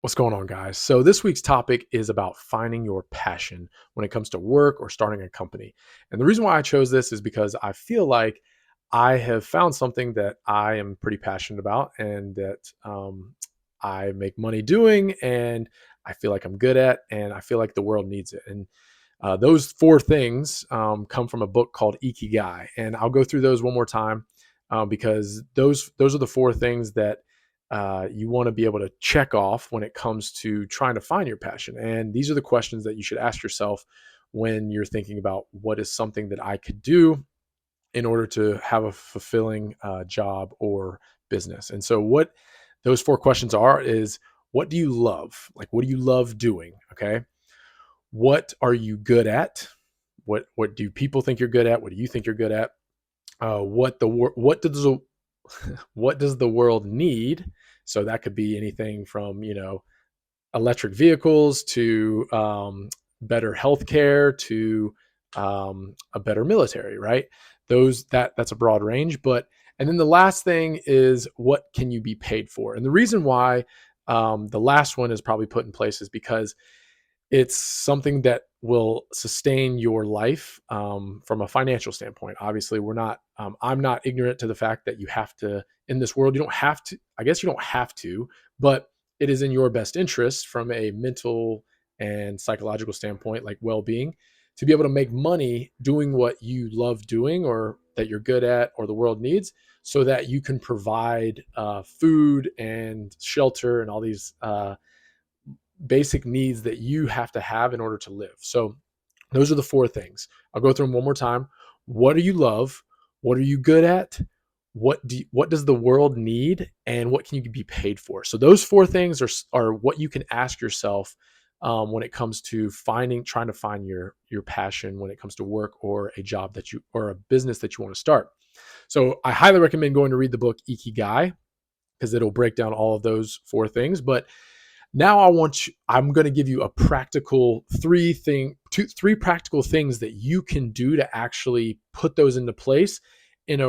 What's going on, guys? So, this week's topic is about finding your passion when it comes to work or starting a company. And the reason why I chose this is because I feel like I have found something that I am pretty passionate about and that I make money doing, and I feel like I'm good at, and I feel like the world needs it. And those four things come from a book called Ikigai. And I'll go through those one more time because those are the four things that you want to be able to check off when it comes to trying to find your passion. And these are the questions that you should ask yourself when you're thinking about what is something that I could do in order to have a fulfilling job or business. And so, what those four questions are is, what do you love? Like, what do you love doing? Okay. What are you good at? What do people think you're good at? What do you think you're good at? What does the what does the world need? So that could be anything from electric vehicles to better healthcare to a better military, right? That's a broad range, but and then the last thing is, what can you be paid for? And the reason why the last one is probably put in place is because it's something that will sustain your life from a financial standpoint. Obviously, we're not. I'm not ignorant to the fact that you have to in this world. You don't have to. I guess you don't have to, but it is in your best interest from a mental and psychological standpoint, like well-being, to be able to make money doing what you love doing or that you're good at or the world needs, so that you can provide food and shelter and all these basic needs that you have to have in order to live. So those are the four things. I'll go through them one more time. What do you love? What are you good at? What does the world need, and what can you be paid for? So those four things are what you can ask yourself when it comes to trying to find your passion when it comes to work or a job that you or a business that you want to start. So I highly recommend going to read the book Ikigai because it'll break down all of those four things. But now I'm going to give you a practical three practical things that you can do to actually put those into place in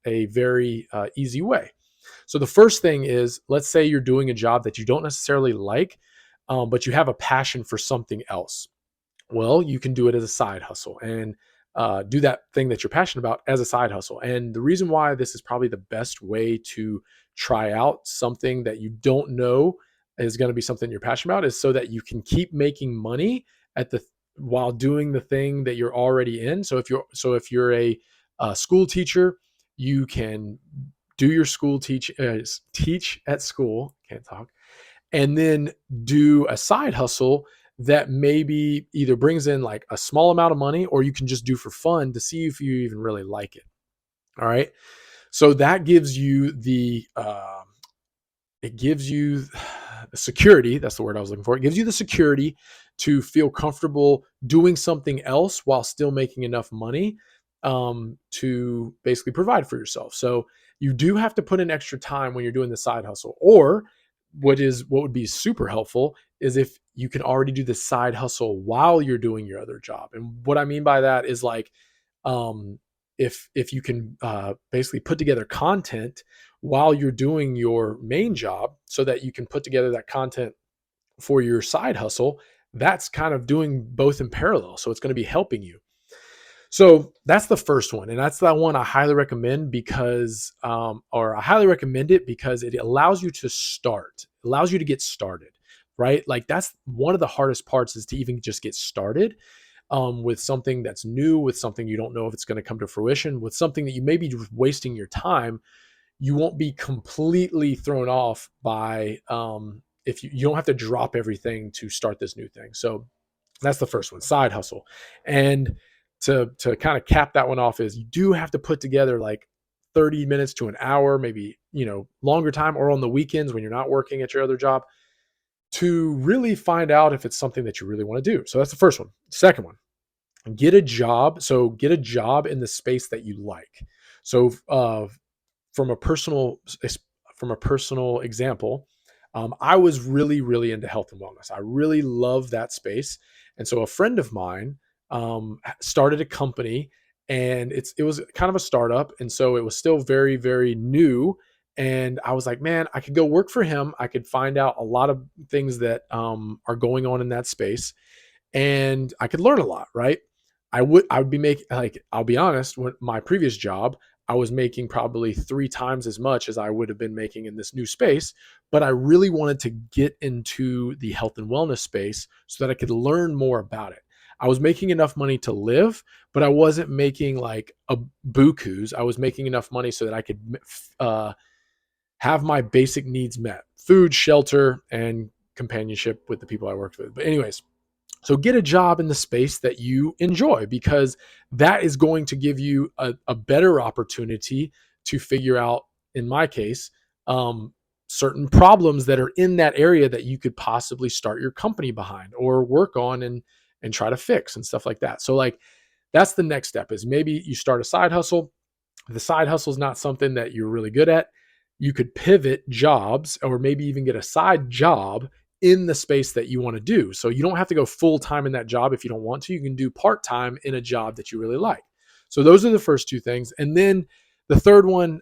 a very easy way. So the first thing is, let's say you're doing a job that you don't necessarily like, but you have a passion for something else. Well, you can do it as a side hustle and do that thing that you're passionate about as a side hustle. And the reason why this is probably the best way to try out something that you don't know is going to be something you're passionate about is so that you can keep making money at the while doing the thing that you're already in. So if you're a school teacher, you can do your teach at school. Can't talk, and then do a side hustle that maybe either brings in like a small amount of money, or you can just do for fun to see if you even really like it. All right. So that gives you it gives you the security. That's the word I was looking for. It gives you the security to feel comfortable doing something else while still making enough money to basically provide for yourself. So you do have to put in extra time when you're doing the side hustle. Or what would be super helpful is if you can already do the side hustle while you're doing your other job. And what I mean by that is like um, if you can basically put together content while you're doing your main job, so that you can put together that content for your side hustle, that's kind of doing both in parallel. So it's going to be helping you. So that's the first one, and that's that one I highly recommend or I highly recommend it because it allows you to allows you to get started, right? Like that's one of the hardest parts is to even just get started with something that's new, with something you don't know if it's going to come to fruition, with something that you may be wasting your time. You won't be completely thrown off by if you don't have to drop everything to start this new thing. So that's the first one, side hustle. And to kind of cap that one off is you do have to put together like 30 minutes to an hour, maybe, longer time, or on the weekends when you're not working at your other job, to really find out if it's something that you really want to do. So that's the first one. Second one, get a job. So get a job in the space that you like. So from a personal from a personal example, I was really, really into health and wellness. I really love that space. And so a friend of mine started a company, and it was kind of a startup. And so it was still very, very new. And I was like, man, I could go work for him. I could find out a lot of things that are going on in that space, and I could learn a lot, right? I would be making, like, I'll be honest, when my previous job, I was making probably 3 times as much as I would have been making in this new space, but I really wanted to get into the health and wellness space so that I could learn more about it. I was making enough money to live, but I wasn't making like a bukus. I was making enough money so that I could have my basic needs met: food, shelter, and companionship with the people I worked with. But, anyways, so get a job in the space that you enjoy, because that is going to give you a better opportunity to figure out, in my case, um, certain problems that are in that area that you could possibly start your company behind or work on and try to fix and stuff like that. So, like, that's the next step, is maybe you start a side hustle. The side hustle is not something that you're really good at. You could pivot jobs, or maybe even get a side job in the space that you want to do. So you don't have to go full time in that job if you don't want to. You can do part time in a job that you really like. So those are the first two things. And then the third one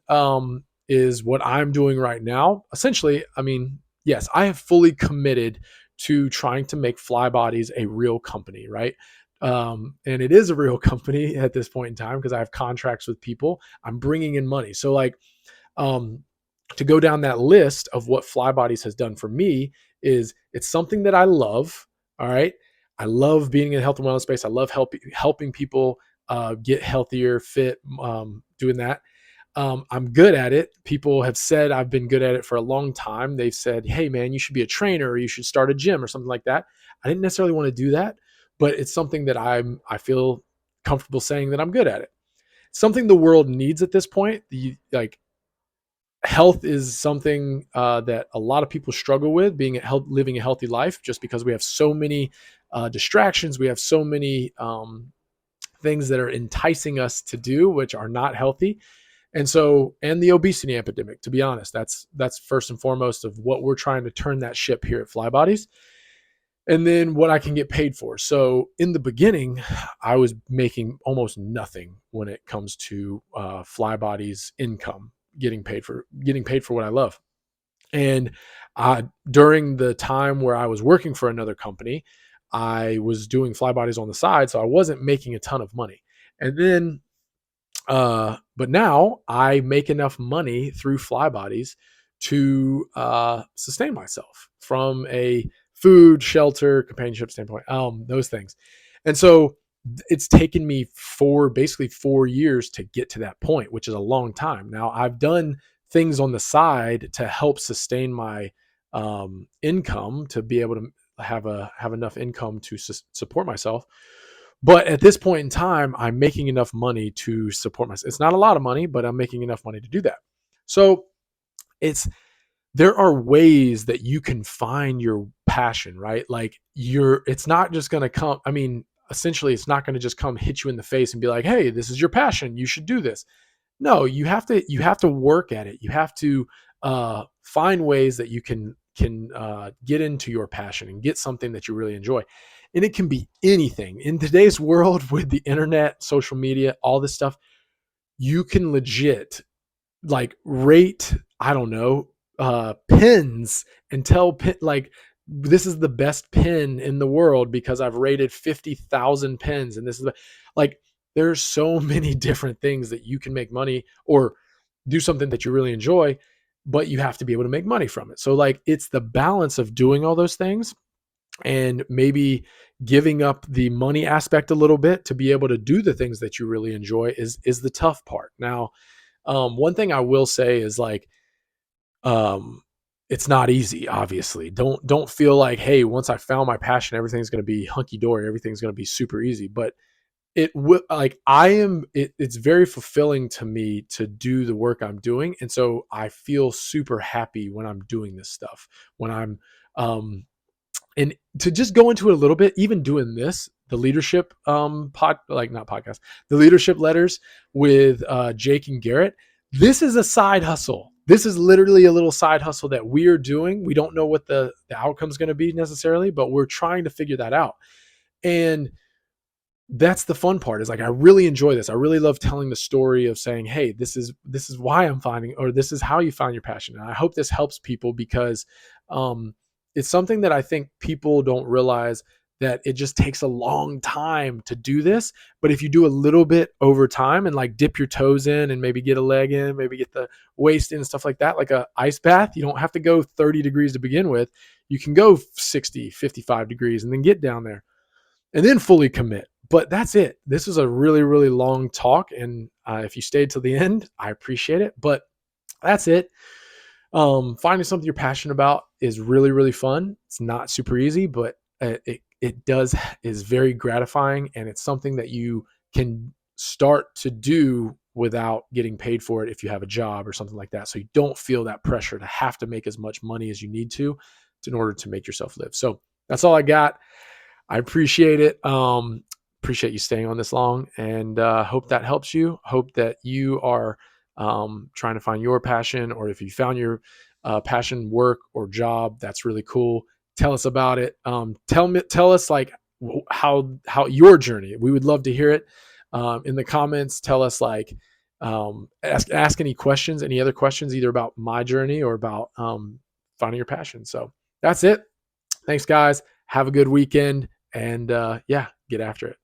is what I'm doing right now. Essentially, I mean, yes, I have fully committed to trying to make Flybodies a real company, right? And it is a real company at this point in time because I have contracts with people. I'm bringing in money. So, like, um, to go down that list of what Flybodies has done for me, is it's something that I love. All right. I love being in the health and wellness space. I love helping people get healthier, fit, doing that. I'm good at it. People have said I've been good at it for a long time. They've said, hey, man, you should be a trainer, or you should start a gym or something like that. I didn't necessarily want to do that, but it's something that I feel comfortable saying that I'm good at it. Something the world needs at this point. Like, health is something that a lot of people struggle with, living a healthy life, just because we have so many distractions. We have so many things that are enticing us to do, which are not healthy. And the obesity epidemic, to be honest, that's first and foremost of what we're trying to turn that ship here at Flybodies. And then what I can get paid for. So in the beginning, I was making almost nothing when it comes to Flybodies income, getting paid for what I love. And during the time where I was working for another company, I was doing Flybodies on the side, so I wasn't making a ton of money. And then but now I make enough money through Flybodies to sustain myself from a food, shelter, companionship standpoint, those things. And so it's taken me basically 4 years to get to that point, which is a long time. Now, I've done things on the side to help sustain my income, to be able to have enough income to support myself. But at this point in time, I'm making enough money to support myself. It's not a lot of money, but I'm making enough money to do that. So it's there are ways that you can find your passion, right? Like, it's not just going to come. I mean, essentially, it's not going to just come hit you in the face and be like, "Hey, this is your passion. You should do this." No, you have to work at it. You have to find ways that you can get into your passion and get something that you really enjoy. And it can be anything. In today's world, with the internet, social media, all this stuff, you can legit, like, rate, I don't know, pins, and tell like, this is the best pin in the world because I've rated 50,000 pins, and this is like, there's so many different things that you can make money or do something that you really enjoy, but you have to be able to make money from it. So, like, it's the balance of doing all those things and maybe giving up the money aspect a little bit to be able to do the things that you really enjoy is the tough part. Now, one thing I will say is, like, um, it's not easy. Obviously, don't feel like, hey, once I found my passion, everything's going to be hunky dory. Everything's going to be super easy. But it will, like, it's very fulfilling to me to do the work I'm doing, and so I feel super happy when I'm doing this stuff. When I'm and to just go into it a little bit, even doing this, the leadership not podcast, the leadership letters with Jake and Garrett, this is a side hustle. This is literally a little side hustle that we're doing. We don't know what the outcome is going to be necessarily, but we're trying to figure that out. And that's the fun part, is like, I really enjoy this. I really love telling the story of saying, hey, this is why I'm finding, or this is how you find your passion. And I hope this helps people, because um, it's something that I think people don't realize, that it just takes a long time to do this. But if you do a little bit over time and like dip your toes in and maybe get a leg in, maybe get the waist in and stuff like that, like a ice bath, you don't have to go 30 degrees to begin with. You can go 60, 55 degrees and then get down there and then fully commit. But that's it. This is a really, really long talk. And if you stayed till the end, I appreciate it. But that's it. Finding something you're passionate about is really, really fun. It's not super easy, but it does is very gratifying, and it's something that you can start to do without getting paid for it if you have a job or something like that. So you don't feel that pressure to have to make as much money as you need to in order to make yourself live. So that's all I got. I appreciate it. Appreciate you staying on this long, and hope that helps you. Hope that you are trying to find your passion, or if you found your passion, work or job, that's really cool. Tell us about it. Tell us like how your journey. We would love to hear it in the comments. Tell us like ask any questions, any other questions, either about my journey or about finding your passion. So that's it. Thanks, guys. Have a good weekend. And yeah, get after it.